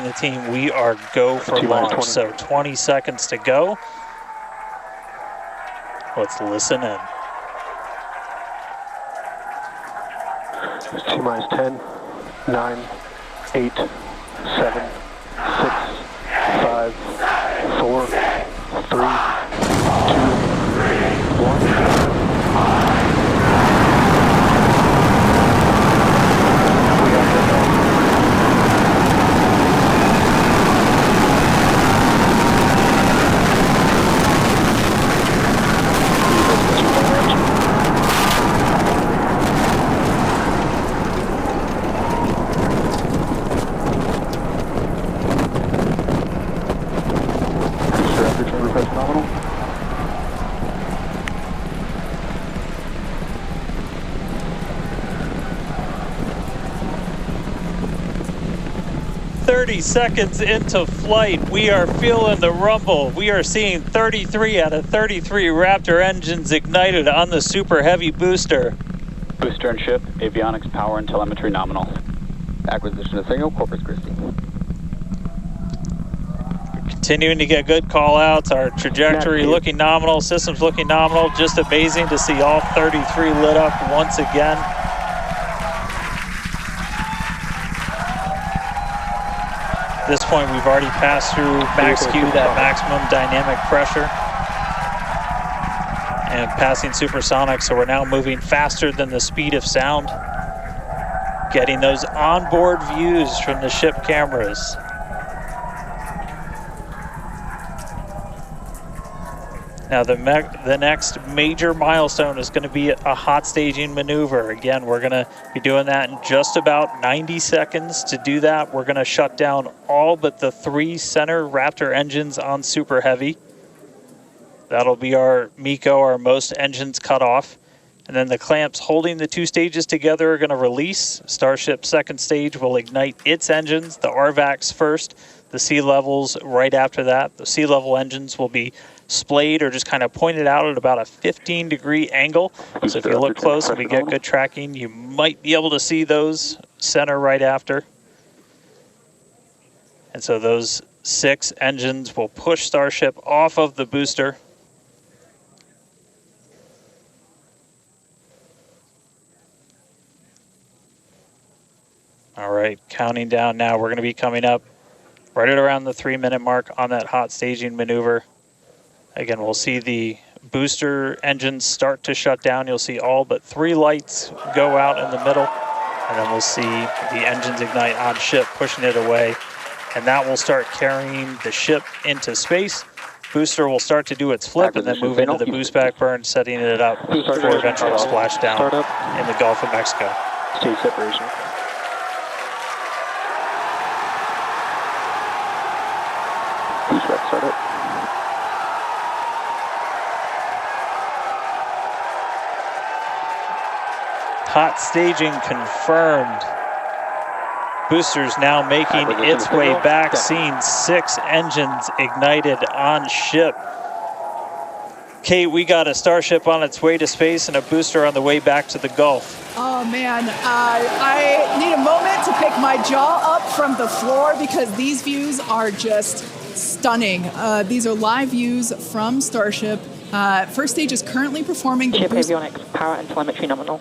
the team, we are go for launch. So 20 seconds to go. Let's listen in. T-minus 10, 9, 8, 7, 6, 5, 4, 3, 2, 1. Nominal. 30 seconds into flight, we are feeling the rumble. We are seeing 33 out of 33 Raptor engines ignited on the Super Heavy booster. Booster and ship, avionics, power, and telemetry nominal. Acquisition of signal, Corpus Christi. Continuing to get good call-outs. Our trajectory looking nominal, systems looking nominal. Just amazing to see all 33 lit up once again. At this point, we've already passed through max Q, that maximum dynamic pressure, and passing supersonic, so we're now moving faster than the speed of sound, getting those onboard views from the ship cameras. Now the next major milestone is going to be a hot staging maneuver. Again, we're going to be doing that in just about 90 seconds. To do that, we're going to shut down all but the 3 center Raptor engines on Super Heavy. That'll be our MECO, our most engines cut off. And then the clamps holding the 2 stages together are going to release. Starship's second stage will ignite its engines, the RVACs first, the sea levels right after that. The sea level engines will be splayed or just kind of pointed out at about a 15-degree angle. So if you look close and we get good tracking, you might be able to see those center right after. And so those 6 engines will push Starship off of the booster. All right, counting down now. We're going to be coming up right at around the 3-minute mark on that hot staging maneuver. Again, we'll see the booster engines start to shut down. You'll see all but 3 lights go out in the middle, and then we'll see the engines ignite on ship, pushing it away, and that will start carrying the ship into space. Booster will start to do its flip and then move into the boost back burn, setting it up for eventual splashdown in the Gulf of Mexico. Stage separation. Boost back startup. Hot staging confirmed. Boosters now making its way back, seeing 6 engines ignited on ship. Kate, we got a Starship on its way to space and a booster on the way back to the Gulf. Oh man, I need a moment to pick my jaw up from the floor because these views are just stunning. These are live views from Starship. First stage is currently performing the ship avionics, power, and telemetry nominal.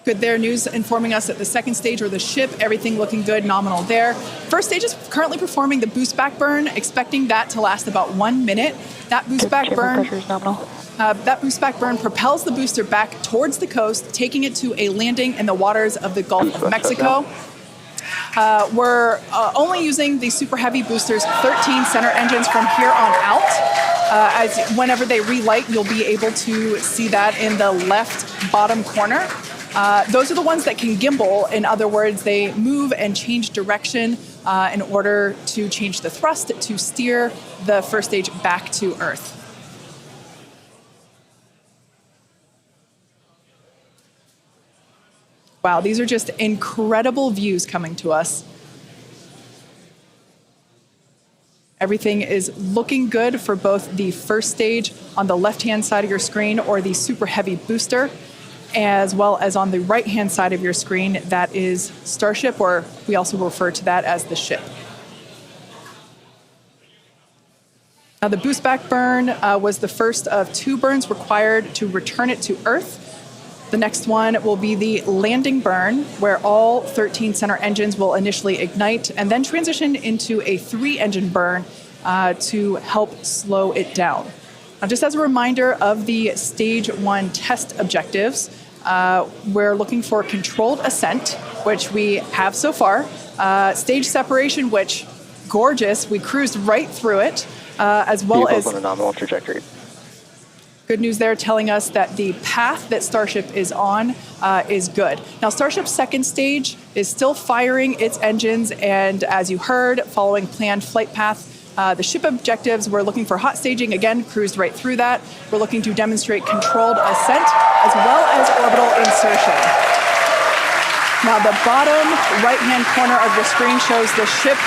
Good there, news informing us that the second stage or the ship, everything looking good, nominal there. First stage is currently performing the boost back burn, expecting that to last about 1 minute. That boost back burn, that boost back burn propels the booster back towards the coast, taking it to a landing in the waters of the Gulf of Mexico. We're only using the Super Heavy boosters 13 center engines from here on out. As whenever they relight, you'll be able to see that in the left bottom corner. Those are the ones that can gimbal. In other words, they move and change direction in order to change the thrust to steer the first stage back to Earth. Wow, these are just incredible views coming to us. Everything is looking good for both the first stage on the left-hand side of your screen or the Super Heavy booster, as well as on the right-hand side of your screen, that is Starship, or we also refer to that as the ship. Now, the boost back burn was the first of 2 burns required to return it to Earth. The next one will be the landing burn, where all 13 center engines will initially ignite and then transition into a 3-engine burn to help slow it down. Now, just as a reminder of the Stage 1 test objectives, we're looking for controlled ascent, which we have so far. Stage separation, which, gorgeous, we cruised right through it, as well as... on a nominal trajectory. Good news there telling us that the path that Starship is on is good. Now, Starship's second stage is still firing its engines, and as you heard, following planned flight path, the ship objectives, we're looking for hot staging, again, cruised right through that. We're looking to demonstrate controlled ascent, as well as orbital insertion. Now, the bottom right-hand corner of the screen shows the ship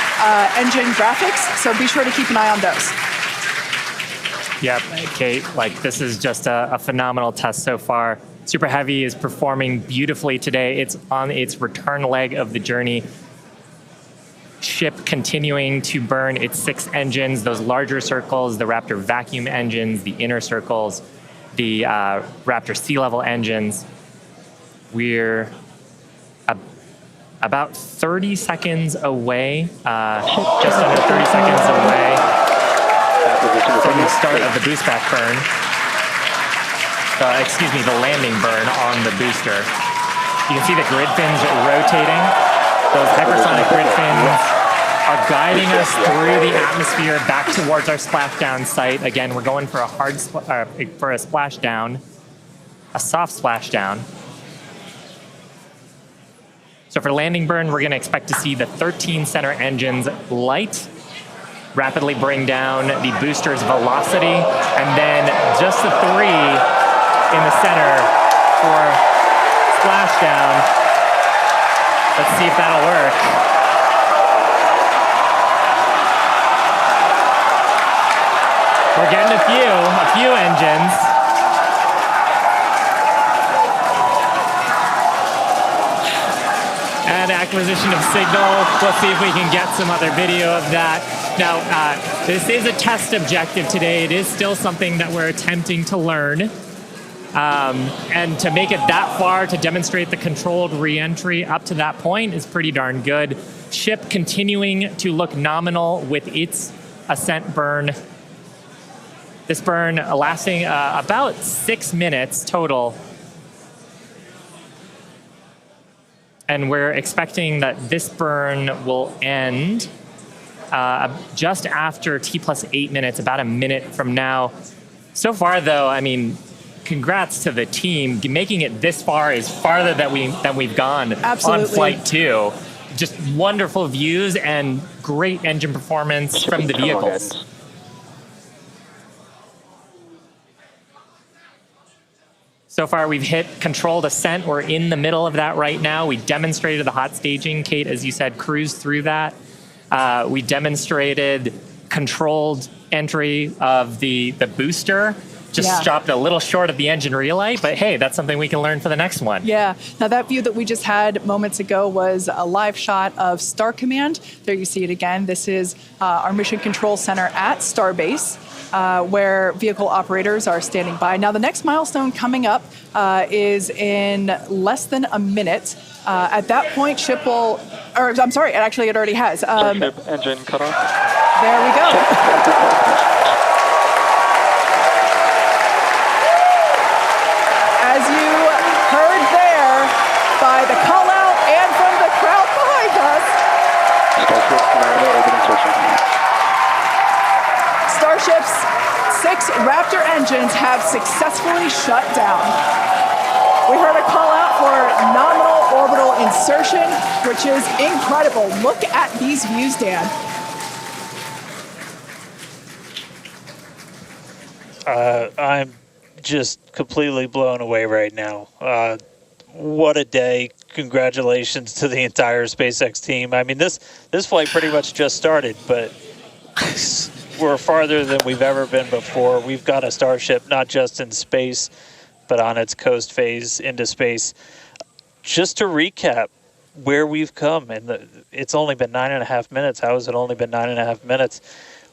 engine graphics, so be sure to keep an eye on those. Yep, Kate, like this is just a phenomenal test so far. Super Heavy is performing beautifully today. It's on its return leg of the journey. Ship continuing to burn its 6 engines, those larger circles, the Raptor vacuum engines, the inner circles, the Raptor sea level engines. We're about 30 seconds away, just under 30 seconds away from the start of the boost back burn. Excuse me, the landing burn on the booster. You can see the grid fins rotating. Those hypersonic grid fins are guiding us through the atmosphere back towards our splashdown site. Again, we're going for a for a splashdown, a soft splashdown. So for landing burn, we're going to expect to see the 13 center engines light, rapidly bring down the booster's velocity, and then just the 3 in the center for splashdown. Let's see if that'll work. We're getting a few engines. And acquisition of signal. We'll see if we can get some other video of that. Now, this is a test objective today. It is still something that we're attempting to learn. And to make it that far, to demonstrate the controlled re-entry up to that point is pretty darn good. Ship continuing to look nominal with its ascent burn. This burn lasting about 6 minutes total. And we're expecting that this burn will end just after T+8 minutes, about a minute from now. So far, though, I mean, congrats to the team. Making it this far is farther than we've gone. Absolutely. On Flight 2. Just wonderful views and great engine performance from the vehicles. So far, we've hit controlled ascent. We're in the middle of that right now. We demonstrated the hot staging. Kate, as you said, cruised through that. We demonstrated controlled entry of the booster. Just stopped a little short of the engine relay, but hey, that's something we can learn for the next one. Yeah. Now, that view that we just had moments ago was a live shot of Star Command. There you see it again. This is our mission control center at Starbase. Where vehicle operators are standing by. Now, the next milestone coming up is in less than a minute. At that point, ship will, or I'm sorry, actually it already has. Ship engine cut off. There we go. As you heard there, by the call out and from the crowd behind us. Starship's 6 Raptor engines have successfully shut down. We heard a call out for nominal orbital insertion, which is incredible. Look at these views, Dan. I'm just completely blown away right now. What a day. Congratulations to the entire SpaceX team. I mean, this flight pretty much just started, but we're farther than we've ever been before. We've got a Starship not just in space, but on its coast phase into space. Just to recap where we've come, and it's only been 9.5 minutes. How has it only been 9.5 minutes?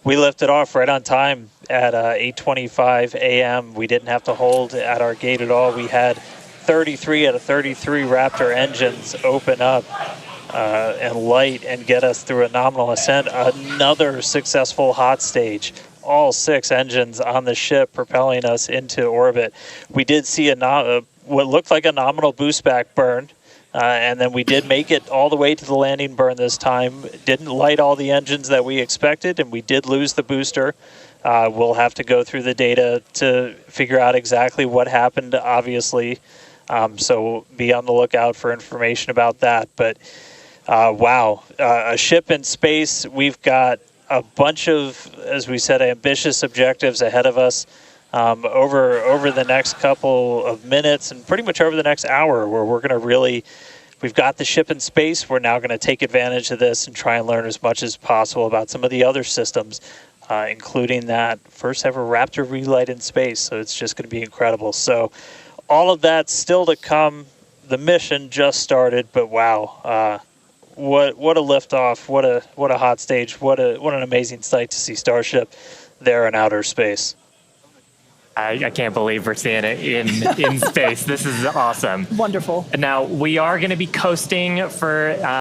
we lifted off right on time at 8:25 a.m. We didn't have to hold at our gate at all. We had 33 out of 33 Raptor engines open up and light and get us through a nominal ascent. Another successful hot stage. All 6 engines on the ship propelling us into orbit. We did see what looked like a nominal boost back burn. And then we did make it all the way to the landing burn this time. Didn't light all the engines that we expected, and we did lose the booster. We'll have to go through the data to figure out exactly what happened, obviously. So be on the lookout for information about that. But wow, a ship in space. We've got a bunch of, as we said, ambitious objectives ahead of us. Over the next couple of minutes and pretty much over the next hour, where we're going to we've got the ship in space. We're now going to take advantage of this and try and learn as much as possible about some of the other systems, including that first ever Raptor relight in space. So it's just going to be incredible. So all of that still to come. The mission just started, but wow, what a liftoff! What a hot stage! What an amazing sight to see Starship there in outer space. I can't believe we're seeing it in space. This is awesome. Wonderful. Now, we are going to be coasting for